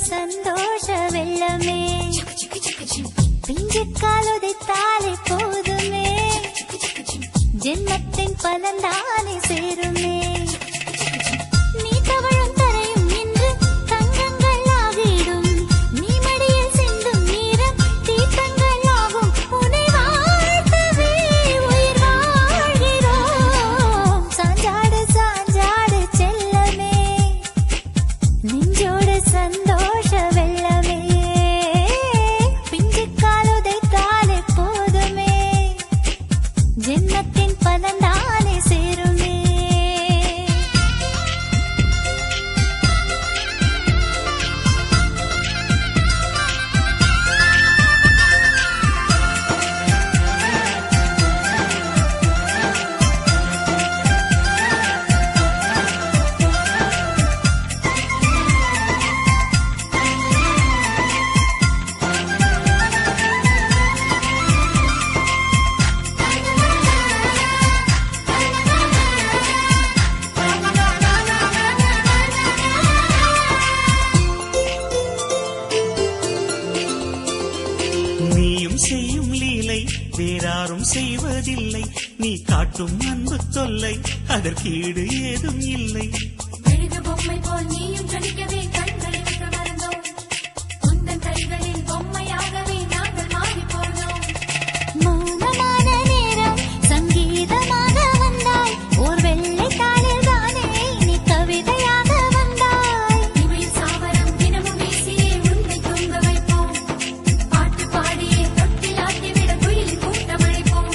சந்தோஷ வெள்ளமே பிஞ்சு காலுதைத்தாலே போதுமே ஜென்மத்தின் பலன்தானே சேருமே நீ தவழும் தரையும் நின்று தங்கங்கள் ஆகிடும் நீ மடியில் சிந்தும் நீரம் தீர்த்தங்கள் ஆகும் உன்னை வாழ்த்தவே உயிர் வாழ்கிறோம் சாஞ்சாடு சாஞ்சாடு செல்லமே நெஞ்சோடு சந்தோஷ வெள்ளமே பிஞ்சு காலுதைத்தாலே போதுமே ஜென்மத்தின் பலன்தானே சேருமே நீயும் செய்யும் லீலை வேறாரும் செய்வதில்லை நீ காட்டும் அன்பு தொல்லை அதற்கீடு ஏதும் இல்லை மெழுகு பொம்மை போல் நீயும் ஜொலிக்கவே கண்களை விட மறந்தோம் உந்தன் கைகளில் பொம்மையாகவே நாங்கள் மாறி போனோம் மௌனமான நேரம் சங்கீதமாக வந்தாய் ஓர் வெள்ளை தாளில் தானே நீ கவிதையாக வந்தாய் இமையில் சாவரம் தினமும் வீசியே உன்னை தூங்க வைப்போம் பாட்டு பாடியே தொட்டில் ஆட்டிவிட குயிலில் கூட்டமழைப்போம்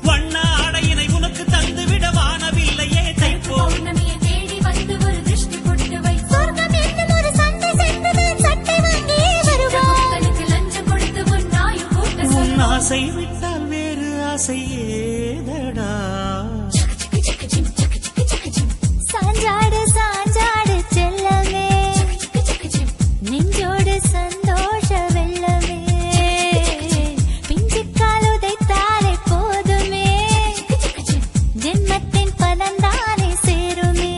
வண்ண ஆடையினை உனக்கு தந்துவிட வானவில்லையே தைப்போம் பௌர்ணமியை தேடி வந்து ஒரு திருஷ்டி பொட்டு வை சொர்க்கம் என்னும் ஒரு சண்டை சென்றுதான் சட்டை வாங்கியே வருவோம் மக்களுக்கு லஞ்சம் கொடுத்து உன் நாயும் கூட்ட உன் சொல்வோம் ஆசை விட்டால் வேறு ஆசை ஏதடா சாஞ்சாடு சாஞ்சாடு செல்லமே நெஞ்சோடு சந்தோஷ வெள்ளமே பிஞ்சு காலுதைத்தாலே போதுமே ஜென்மத்தின் பலன்தானே சேருமே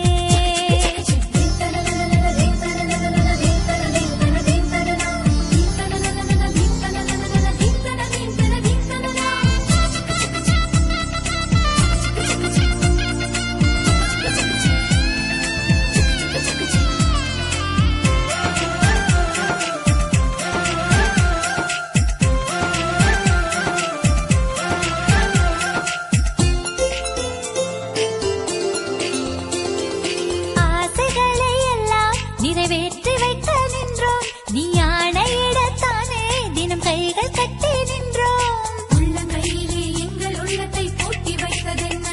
ஆசைகளை எல்லாம் நிறைவேற்றி வைக்க நின்றோம் நீ ஆணையிடத்தானே தினம் கைகள் கட்டி நின்றோம் உள்ளங்கையிலே எங்கள் உள்ளத்தை பூட்டி வைத்ததென்ன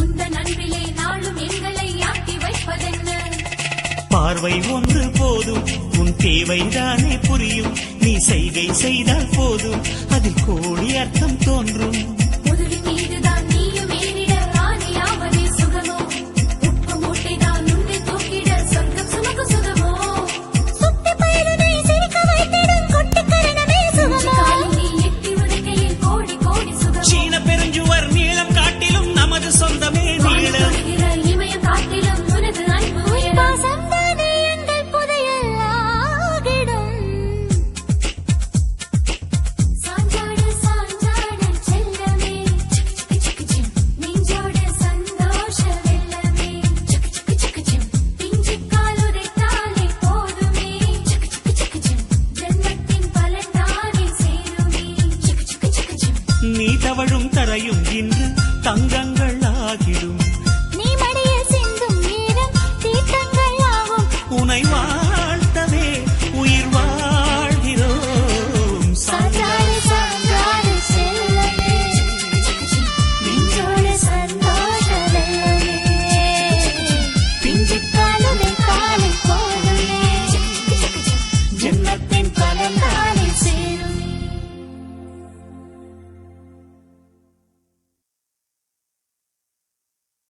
உந்தன் அன்பிலே நாளும் எங்களை ஆட்டி வைப்பதென்ன பார்வை ஒன்று போதும் உன் தேவைதானே புரியும் நீ செய்கை செய்தால் போதும் அதில் கோடி அர்த்தம் தோன்றும் முதுகின் மீதுதான் நீயும் ஏறிட ராணியாவதே சுகமோ உப்பு மூட்டைதான் உன்னை தூக்கிட சொர்க்கம் சுமக்கு சுகமோ சுத்தி பயிலுனை சிரிக்க வைத்திடும் கொட்டிக்கரணமே சுகமோ காலில் நீ எட்டி உதைக்கையில் கோடி கோடி சுகமோ சீன பெருஞ்சுவர் நீளம் காட்டிலும் நமது சொந்தமே நீளம் சொல்கிற இமயம் காட்டிலும் உனது அன்பு உயரம் பாசம்தானே எங்கள் புதையல் ஆகிடும் சாஞ்சாடு சாஞ்சாடு செல்லமே நெஞ்சோடு சந்தோஷ வெள்ளமே பிஞ்சு காலுதைத்தாலே போதுமே ஜென்மத்தின் பலன்தானே சேருமே நீ தவழும் தரையும் இன்று தங்கங்கள்